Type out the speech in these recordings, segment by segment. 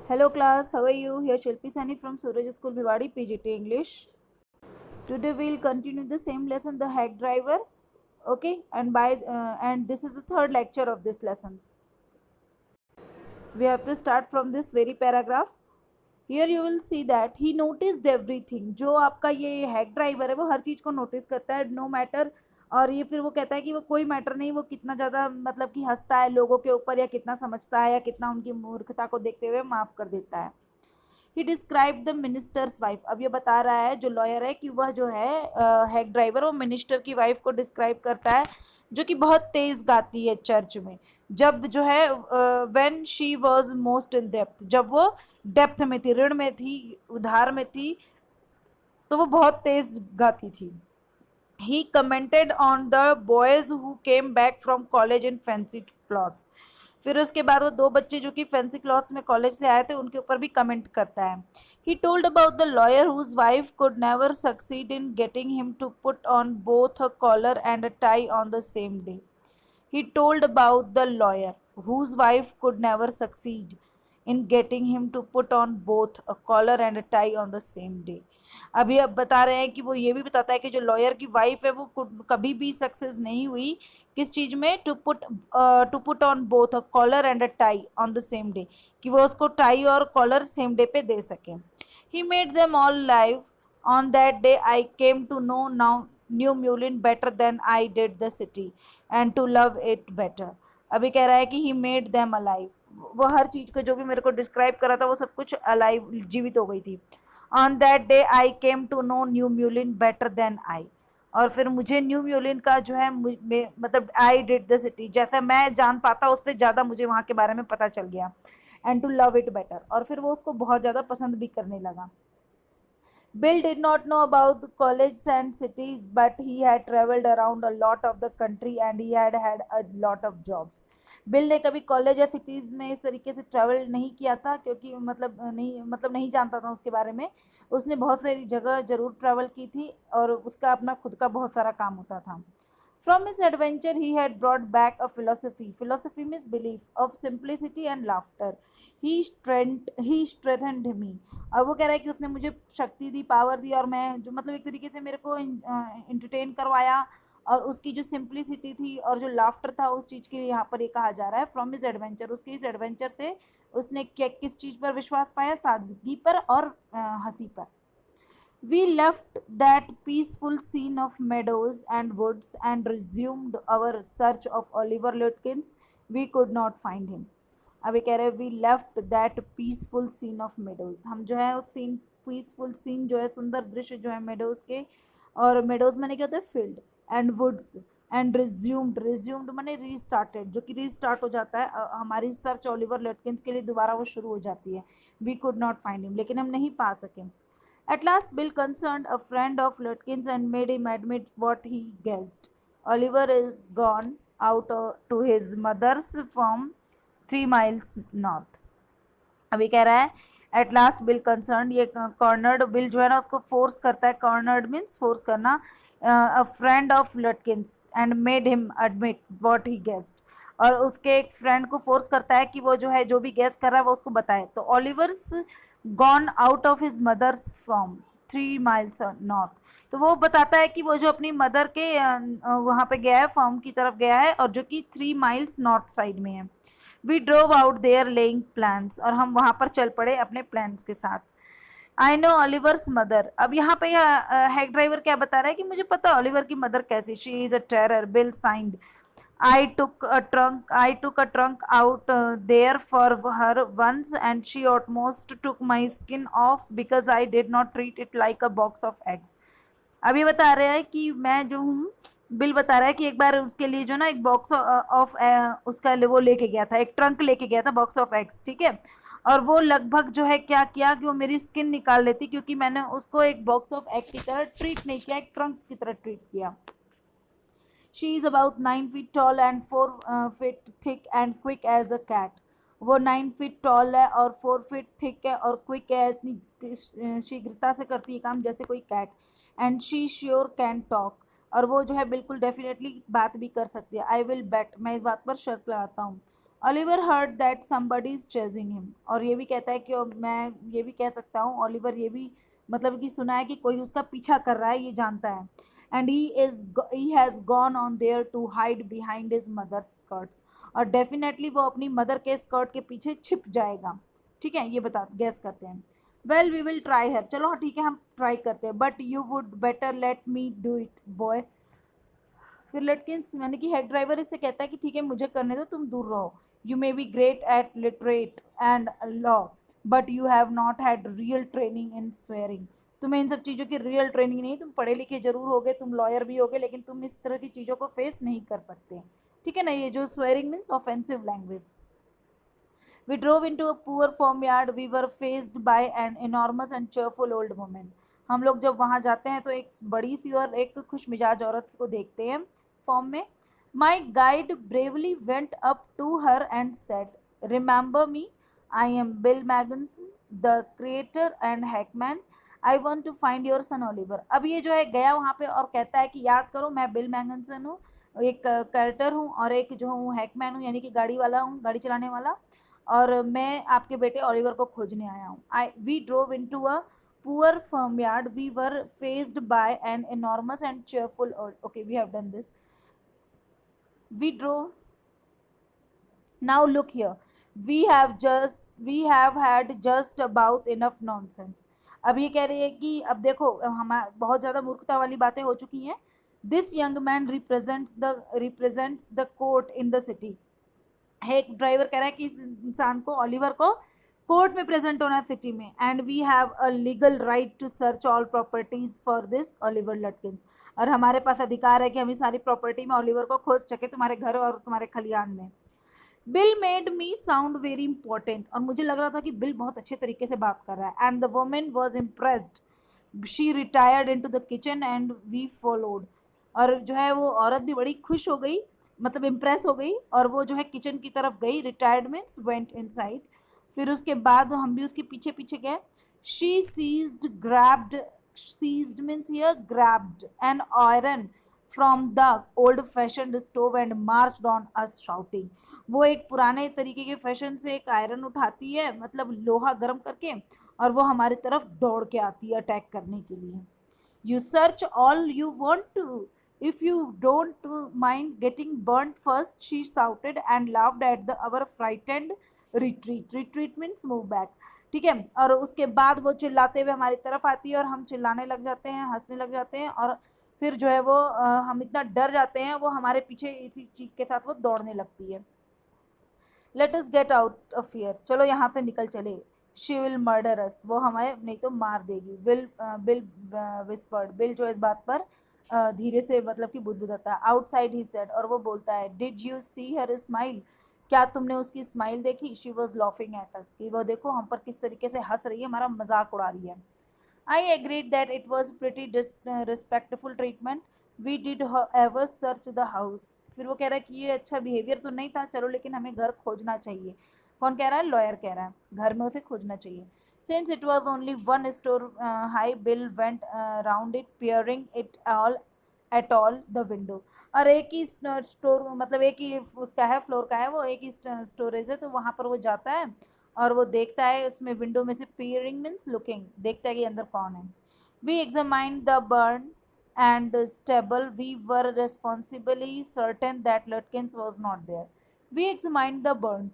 Hello class, how are you? Here Shilpi Sani from Suraj School Bhiwadi PGT English. Today we'll continue the same lesson, the hack driver. Okay, and this is the third lecture of this lesson. We have to start from this very paragraph. Here you will see that he noticed everything. जो आपका ये hack driver है वो हर चीज़ को notice करता है, no matter. और ये फिर वो कहता है कि वो कोई मैटर नहीं, वो कितना ज़्यादा मतलब कि हंसता है लोगों के ऊपर, या कितना समझता है, या कितना उनकी मूर्खता को देखते हुए माफ़ कर देता है। ही डिस्क्राइब द मिनिस्टर्स वाइफ। अब ये बता रहा है जो लॉयर है कि वह जो है हैक ड्राइवर, वो मिनिस्टर की वाइफ को डिस्क्राइब करता है जो कि बहुत तेज गाती है चर्च में। जब जो है when she was most in depth, जब वो डेप्थ में थी, ऋण में थी, उधार में थी, तो वो बहुत तेज गाती थी। He commented on the boys who came back from college in fancy clothes. फिर उसके बाद वो दो बच्चे जो कि फैंसी क्लॉथ्स में कॉलेज से आए थे उनके ऊपर भी कमेंट करता है। He told about the lawyer whose wife could never succeed in getting him to put on both a collar and a tie on the same day. He told about the lawyer whose wife could never succeed in getting him to put on both a collar and a tie on the same day. अभी अब बता रहे हैं कि वो ये भी बताता है कि जो लॉयर की वाइफ है वो कभी भी सक्सेस नहीं हुई किस चीज में, to put on both a collar and a tie on the same day, कि वो उसको टाई और कॉलर सेम डे पे दे सके। He made them all live on that day I came to know now New Mulin better than I did the city and to love it better. अभी कह रहा है कि he made them alive. वो हर चीज को जो भी मेरे को डिस्क्राइब करा था वो सब कुछ अलाइव, जीवित हो गई थी। On that day I came to know New Mulin better than I. और फिर मुझे न्यू म्यूलिन का जो है मतलब आई डिड द सिटी, जैसा मैं जान पाता उससे ज़्यादा मुझे वहाँ के बारे में पता चल गया। And to love it better, और फिर वो उसको बहुत ज़्यादा पसंद भी करने लगा। Bill did not know about the colleges and cities, but he had traveled around a lot of the country and he had had a lot of jobs. Bill ने कभी कॉलेज या सिटीज़ में इस तरीके से ट्रैवल नहीं किया था, क्योंकि नहीं जानता था उसके बारे में। उसने बहुत सारी जगह ज़रूर ट्रैवल की थी और उसका अपना खुद का बहुत सारा काम होता था। From his adventure, he had brought back a philosophy. Philosophy means belief of simplicity and laughter. He strengthened me. और वो कह रहा है कि उसने मुझे शक्ति दी, पावर दी, और मैं जो मतलब एक तरीके से मेरे को इंटरटेन करवाया। और उसकी जो सिंप्लिसिटी थी और जो लाफ्टर था उस चीज़ के लिए यहाँ पर ये कहा जा रहा है फ्रॉम हिज एडवेंचर। उसके इस एडवेंचर थे, उसने क्या किस चीज़ पर विश्वास पाया, सादगी पर और हंसी पर। We left that peaceful scene of meadows and woods and resumed our search of Oliver Lutkins. We could not find him. अभी कह रहे हैं we left that peaceful scene of meadows. हम जो है उस सीन, पीसफुल सीन जो है, सुंदर दृश्य जो है मेडोज के, और मेडोज मैंने क्या होता है field, and woods, and resumed मैंने रीस्टार्टेड, जो कि रीस्टार्ट हो जाता है। हमारी सर्च ओलिवर लटकिंस के लिए दोबारा वो शुरू हो जाती है। We could not find him, लेकिन हम नहीं पा सके। At last, Bill concerned a friend of Lutkins and made him admit what he guessed. Oliver is gone out to his mother's farm 3 miles north. अभी कह रहा है एट लास्ट बिल कंसर्न, ये कॉर्नर्ड बिल जो है ना उसको force करता है। कॉर्नर्ड मीन्स फोर्स करना। A friend of Lutkins and made him admit what he guessed, और उसके एक फ्रेंड को फोर्स करता है कि वो जो है जो भी गेस कर रहा है वो उसको बताए। तो Oliver's gone out of his mother's from 3 miles north, तो वो बताता है कि वो जो अपनी मदर के वहाँ पे गया है, फॉर्म की तरफ गया है, और जो कि 3 miles नॉर्थ साइड में है। We drove out there laying plans, और हम वहाँ पर चल पड़े अपने प्लान्स के साथ। I know ऑलिवर्स mother. अब यहाँ पे हैक ड्राइवर क्या बता रहा है कि मुझे पता ऑलिवर की मदर कैसी, she is a terror. Bill signed I took a trunk out there for her once and she almost took my skin off because I did not treat it like a box of eggs. अभी बता रहे हैं कि मैं जो हूँ, bill बता रहा है कि एक बार उसके लिए जो ना एक बॉक्स ऑफ उसका वो लेके गया था, एक ट्रंक लेके गया था, बॉक्स ऑफ एग्स, ठीक है। और वो लगभग जो है क्या किया कि वो मेरी स्किन निकाल लेती, क्योंकि मैंने उसको एक बॉक्स ऑफ एग की तरह ट्रीट नहीं किया, एक ट्रंक की तरह ट्रीट किया। She is about 9 feet tall and 4 feet thick and quick as a cat. वो 9 feet टॉल है और 4 feet थिक है और क्विक है, इतनी शीघ्रता से करती है काम जैसे कोई cat. And she sure can talk, और वो जो है बिल्कुल डेफिनेटली बात भी कर सकती है। आई विल बेट, मैं इस बात पर शर्त लगाता हूँ। Oliver heard that somebody is chasing him, और ये भी कहता है कि मैं ये भी कह सकता हूँ, ओलिवर ये भी मतलब कि सुना है कि कोई उसका पीछा कर रहा है, ये जानता है। And he has gone on there to hide behind his mother skirts, और डेफिनेटली वो अपनी मदर के स्कर्ट के पीछे छिप जाएगा। ठीक है, ये बता गैस करते हैं। वेल वी विल ट्राई हर, चलो हाँ ठीक है हम ट्राई करते हैं, but you would better let me do it boy. फिर लटकिंस यानी कि हेड ड्राइवर इससे कहता है कि ठीक है मुझे करने दो, तुम दूर रहो। You may be great at literate and law, but you have not had real training in swearing. तुम्हें इन सब चीज़ों की रियल ट्रेनिंग नहीं, तुम पढ़े लिखे जरूर होगे, तुम लॉयर भी होगे, लेकिन तुम इस तरह की चीज़ों को फेस नहीं कर सकते। ठीक है ना, ये जो swearing means offensive language. We drove into a poor farmyard. We were faced by an enormous and cheerful old woman. हम लोग जब वहाँ जाते हैं तो एक बड़ी सी और एक खुश मिजाज औरत को देखते हैं फॉर्म में। My guide bravely went up to her and said, "Remember me? I am Bill Magginson, the creator and hackman. I want to find your son Oliver." अब ये जो है गया वहाँ पे और कहता है कि याद करो मैं बिल मैगनसन हूँ, एक कैरेक्टर हूँ और एक जो हूँ हैकमैन हूँ, यानी कि गाड़ी वाला हूँ, गाड़ी चलाने वाला, और मैं आपके बेटे ओलिवर को खोजने आया हूँ। We drove into a poor farmyard. We were faced by an enormous and cheerful okay, we have done this. We drove. Now look here. We have had just about enough nonsense. अब ये कह रही है कि अब देखो हम बहुत ज़्यादा मूर्खता वाली बातें हो चुकी हैं। This young man represents the court in the city. है एक ड्राइवर कह रहा है कि इस इंसान को ओलिवर को कोर्ट में प्रेजेंट होना है सिटी में। And we have a legal right to search all properties for this Oliver Lutkins, और हमारे पास अधिकार है कि हम इस सारी प्रॉपर्टी में ओलिवर को खोज सके, तुम्हारे घर और तुम्हारे खलियान में। Bill made me sound very important, और मुझे लग रहा था कि बिल बहुत अच्छे तरीके से बात कर रहा है। And the woman was impressed. She retired into the kitchen and we followed, और जो है वो औरत भी बड़ी खुश हो गई, मतलब इम्प्रेस हो गई, और वो जो है किचन की तरफ गई। Retired means went inside. फिर उसके बाद हम भी उसके पीछे पीछे गए। She seized means here grabbed an iron from the old fashion stove and marched on us shouting. वो एक पुराने तरीके के फैशन से एक आयरन उठाती है, मतलब लोहा गर्म करके, और वो हमारी तरफ दौड़ के आती है अटैक करने के लिए। You search all you want to. If you don't mind getting burnt first, she shouted and laughed at our frightened retreat. Retreat means move back. ठीक है, और उसके बाद वो चिल्लाते हुए हमारी तरफ आती है और हम चिल्लाने लग जाते हैं, हंसने लग जाते हैं, और फिर जो है वो हम इतना डर जाते हैं, वो हमारे पीछे इसी चीज के साथ वो दौड़ने लगती है। Let us get out of here, चलो यहाँ पे निकल चले। शी विल मर्डर अस, वो हमें नहीं तो मार देगी। बिल विस्पर्ड, बिल जो इस बात पर धीरे से मतलब कि बुदबुदाता है। आउटसाइड ही सेड, और वो बोलता है, did you see her smile, क्या तुमने उसकी स्माइल देखी? She was laughing at us, कि वो देखो हम पर किस तरीके से हंस रही है, हमारा मजाक उड़ा रही है। I agreed that it was pretty respectful treatment. We did however search the house. फिर वो कह रहा है कि ये अच्छा बिहेवियर तो नहीं था, चलो लेकिन हमें घर खोजना चाहिए। कौन कह रहा है? लॉयर कह रहा है, घर में उसे खोजना चाहिए। Since it was only one store high, Bill went round it, peering it all at all the window. और एक ही स्टोर, मतलब एक ही उसका है, फ्लोर का है वो, एक ही स्टोरेज है, तो वहाँ पर वो जाता है और वो देखता है उसमें विंडो में से, पीयरिंग मीन्स लुकिंग, देखता है कि अंदर कौन है। We examined the barn and stable, we were responsibly certain that Lutkins was not there. We examined the barn,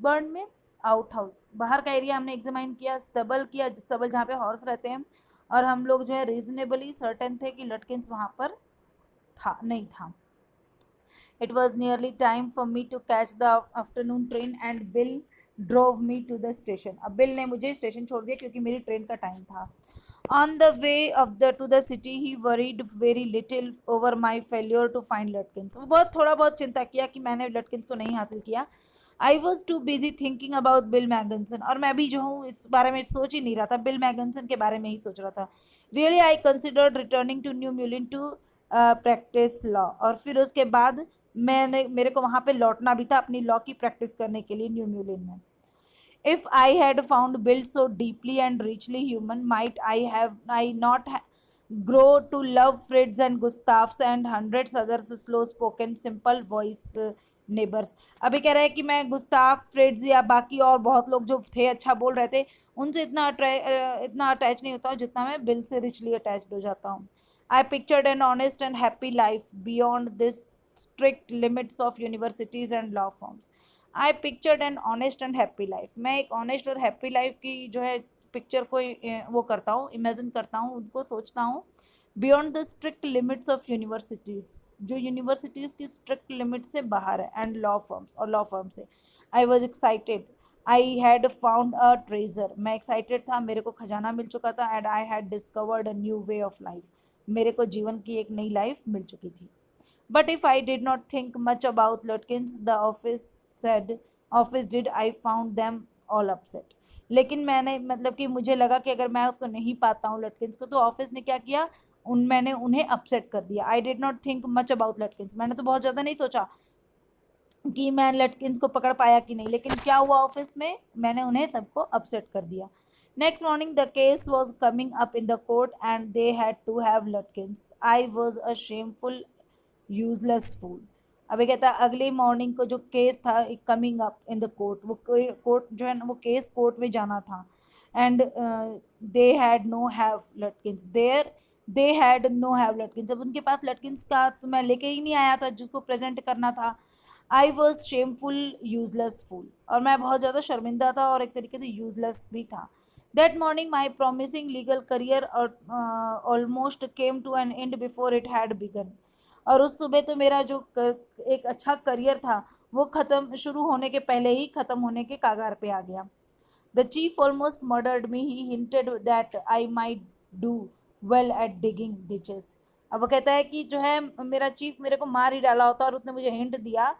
barn means out house, बाहर का एरिया हमने एग्जामाइन किया। स्टेबल किया, स्टेबल जहाँ पे हॉर्स रहते हैं, और हम लोग जो है रीजनेबली सर्टेन थे कि लटकिंस वहाँ पर था नहीं था। It was nearly time for me to catch the afternoon train and Bill drove me to the station. अब बिल ने मुझे स्टेशन छोड़ दिया क्योंकि मेरी ट्रेन का टाइम था। On the way of the to the city, he worried very little over my failure to find Lutkins. वो बहुत थोड़ा बहुत चिंता किया कि मैंने लटकिंस को नहीं हासिल किया। I was too busy thinking about Bill Magginson, और मैं भी जो हूँ इस बारे में सोच ही नहीं रहा था, बिल मैगनसन के बारे में ही सोच रहा था। Really, I considered returning to New Mullen to practice law, और फिर उसके बाद मेरे को वहाँ पे लौटना भी था अपनी लॉ की प्रैक्टिस करने के लिए न्यू म्यूलिन में। If I had found Bill so deeply and richly human, might I not grow to love Fritz and Gustavs and hundreds others slow-spoken, simple voiced neighbours. अभी कह रहा है कि मैं गुस्ताफ फ्रिट्ज या बाकी और बहुत लोग जो थे अच्छा बोल रहे थे उनसे इतना अटैच नहीं होता हूँ जितना मैं बिल से रिचली अटैच्ड हो जाता हूँ। I pictured an honest and happy life beyond this strict limits of universities and law firms. I pictured an honest and happy life. मैं एक honest और happy life की जो है पिक्चर को वो करता हूँ, इमेजिन करता हूँ, उनको सोचता हूँ beyond the strict limits of universities, जो यूनिवर्सिटीज की स्ट्रिक्ट लिमिट से बाहर है, एंड लॉ फर्म्स और लॉ फर्म से। I was excited, I had found a treasure, मैं एक्साइटेड था, मेरे को खजाना मिल चुका था, and I had discovered a new way of life, मेरे को जीवन की एक नई लाइफ मिल चुकी थी। But if I did not think much about Lutkins, the office did, I found them all upset. लेकिन मैंने मतलब कि मुझे लगा कि अगर मैं उसको नहीं पाता हूँ लटकिंस को, तो ऑफिस ने क्या किया, मैंने उन्हें अपसेट कर दिया। I did not think much about Lutkins, मैंने तो बहुत ज़्यादा नहीं सोचा कि मैं लटकिंस को पकड़ पाया कि नहीं, लेकिन क्या हुआ ऑफिस में, मैंने उन्हें सबको अपसेट कर दिया। Next morning the case was coming up in the court and they had to have Lutkins. I was a shameful useless fool. अभी कहता है अगली मॉर्निंग को जो केस था coming up in the court, वो कोर्ट जो है ना, वो केस कोर्ट में जाना था। And they had no have Lutkins there, they had no have Lutkins, जब उनके पास लटकिंस का तो मैं लेके ही नहीं आया था जिसको प्रेजेंट करना था। आई वॉज शेमफुल यूजलेस फूल, और मैं बहुत ज़्यादा शर्मिंदा था और एक तरीके से यूजलेस भी था। That morning my promising legal career almost came to an end before it had begun. और उस सुबह तो मेरा जो एक अच्छा करियर था वो खत्म, शुरू होने के पहले ही खत्म होने के कागार पे आ गया। The chief almost murdered me, he hinted that I might do well at digging ditches. अब वो कहता है कि जो है मेरा चीफ मेरे को मार ही डाला होता, और उसने मुझे हिंट दिया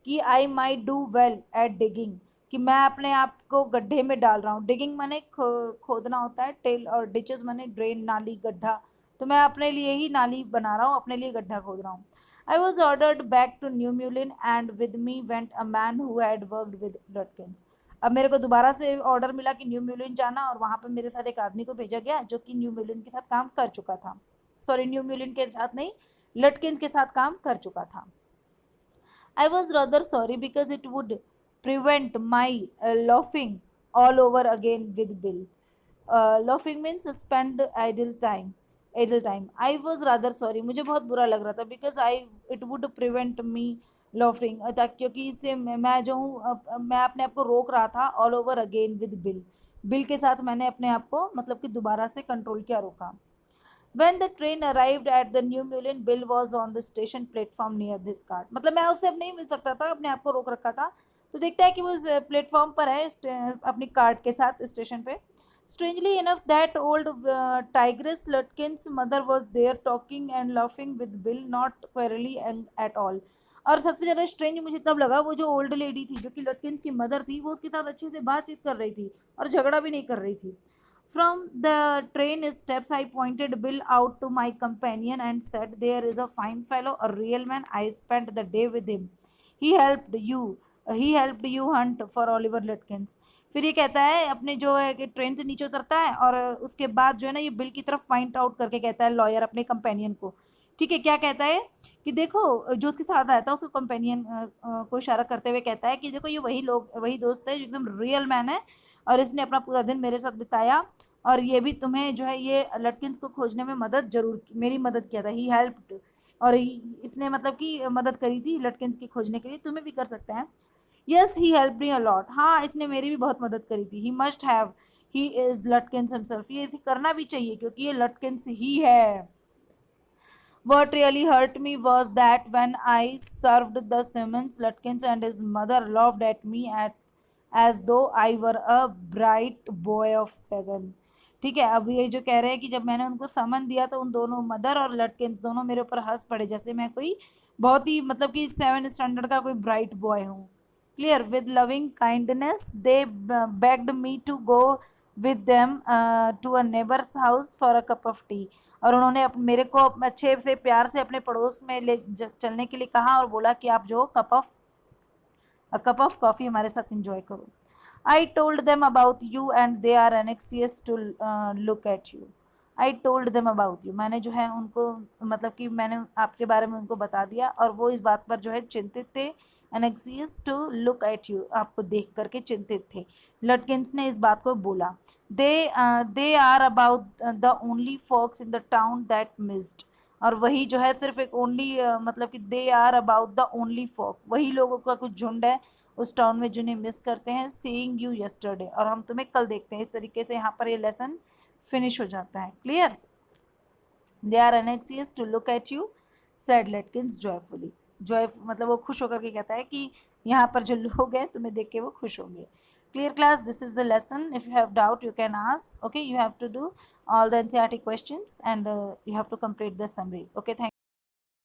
कि I might do well at digging, कि मैं अपने आप को गड्ढे में डाल रहा हूँ। डिगिंग माने खोदना होता है, टेल, और डिचेस माने ड्रेन, नाली, गड्ढा। तो मैं अपने लिए ही नाली बना रहा हूँ, अपने लिए गड्ढा खोद रहा हूँ। I was ordered back to New Mulin and with me went a man who had worked with Lutkins. अब मेरे को दोबारा से ऑर्डर मिला कि न्यू म्यूलिन जाना, और वहाँ पे मेरे साथ एक आदमी को भेजा गया जो कि न्यू म्यूलिन के साथ काम कर चुका था। सॉरी, न्यू म्यूलिन के साथ नहीं, लटकिंस के साथ काम कर चुका था। I was rather sorry because it would prevent my laughing all over again with Bill. Laughing means spend idle time. Idle time. I was rather sorry. मुझे बहुत बुरा लग रहा था because it would prevent me laughing. क्योंकि इससे मैं जो हूँ मैं अपने आप को रोक रहा था all over again with Bill. Bill के साथ मैंने अपने आप को मतलब कि दोबारा से कंट्रोल किया, रोका। When the train arrived at the New Mullen, Bill was on the station platform near this cart. मतलब मैं उससे अब नहीं मिल सकता था, अपने आप को रोक रखा था। तो देखता है कि वो प्लेटफॉर्म पर है अपनी कार्ट के साथ स्टेशन पे। Strangely enough, that old tigress Lutkin's mother was there talking and laughing with Bill, not quarrelly at all. और सबसे ज़्यादा स्ट्रेंज मुझे तब लगा, वो जो ओल्ड लेडी थी जो कि लटकिंस की मदर थी, वो उसके साथ अच्छे से बातचीत कर रही थी और झगड़ा भी नहीं कर रही थी। From the train steps, I pointed Bill out to my companion and said, "There is a fine fellow, a real man. I spent the day with him. He helped you. He helped you hunt for Oliver Lutkins." फिर ये कहता है, अपने जो है कि train से नीचे उतरता है और उसके बाद जो है ना ये बिल की तरफ पॉइंट आउट करके कहता है, लॉयर अपने कंपेनियन को। ठीक है, क्या कहता है कि देखो, जो उसके साथ आया था उसको कंपेनियन को इशारा करते हुए कहता है कि देखो, ये वही लोग, वही दोस्त है जो एकदम रियल मैन है, और इसने अपना पूरा दिन मेरे साथ बिताया, और ये भी तुम्हें जो है ये लटकिंस को खोजने में मदद जरूर, मेरी मदद किया था। ही हेल्प्ड, और इसने मतलब कि मदद करी थी लटकिंस की खोजने के लिए, तुम्हें भी कर सकते हैं। Yes, he help me a lot, हाँ इसने मेरी भी बहुत मदद करी थी। He must have, he is Lutkins himself, ये करना भी चाहिए क्योंकि ये लटकिंस ही है। What really hurt me was that when I served the Simmons, Lutkins and his mother laughed at me as though I were a bright boy of 7। ठीक है, अब ये जो कह रहे हैं कि जब मैंने उनको समन दिया तो उन दोनों, मदर और लटकिंस दोनों मेरे ऊपर हंस पड़े, जैसे मैं कोई बहुत ही मतलब कि 7 स्टैंडर्ड का कोई ब्राइट बॉय हूँ। Clear, with loving kindness they begged me to go with them to a neighbor's house for a cup of tea। और उन्होंने मेरे को अच्छे से प्यार से अपने पड़ोस में ले चलने के लिए कहा और बोला कि आप जो कप ऑफ कॉफ़ी हमारे साथ इंजॉय करो। I told them about you and they are anxious to look at you. I told them about you, मैंने जो है उनको मतलब कि मैंने आपके बारे में उनको बता दिया, और वो इस बात पर जो है चिंतित थे, anxious to look at you, आपको देख करके चिंतित थे। लटकिंस ने इस बात को बोला। They are about the only folks in the town that missed, और वही जो है सिर्फ एक ओनली मतलब कि they are about the only folk, वही लोगों का कुछ झुंड है उस टाउन में जिन्हें मिस करते हैं। सीइंग यू यस्टरडे, और हम तुम्हें कल देखते हैं। इस तरीके से यहाँ पर ये लेसन फिनिश हो जाता है। Clear? They are anxious to look at you said Letkins joyfully। Joy मतलब वो खुश होकर के कहता है कि यहाँ पर जो लोग हैं तुम्हें देख के वो खुश होंगे। Clear class? This is the lesson. If you have doubt, you can ask. Okay, you have to do all the NCERT questions and you have to complete the summary. Okay, thank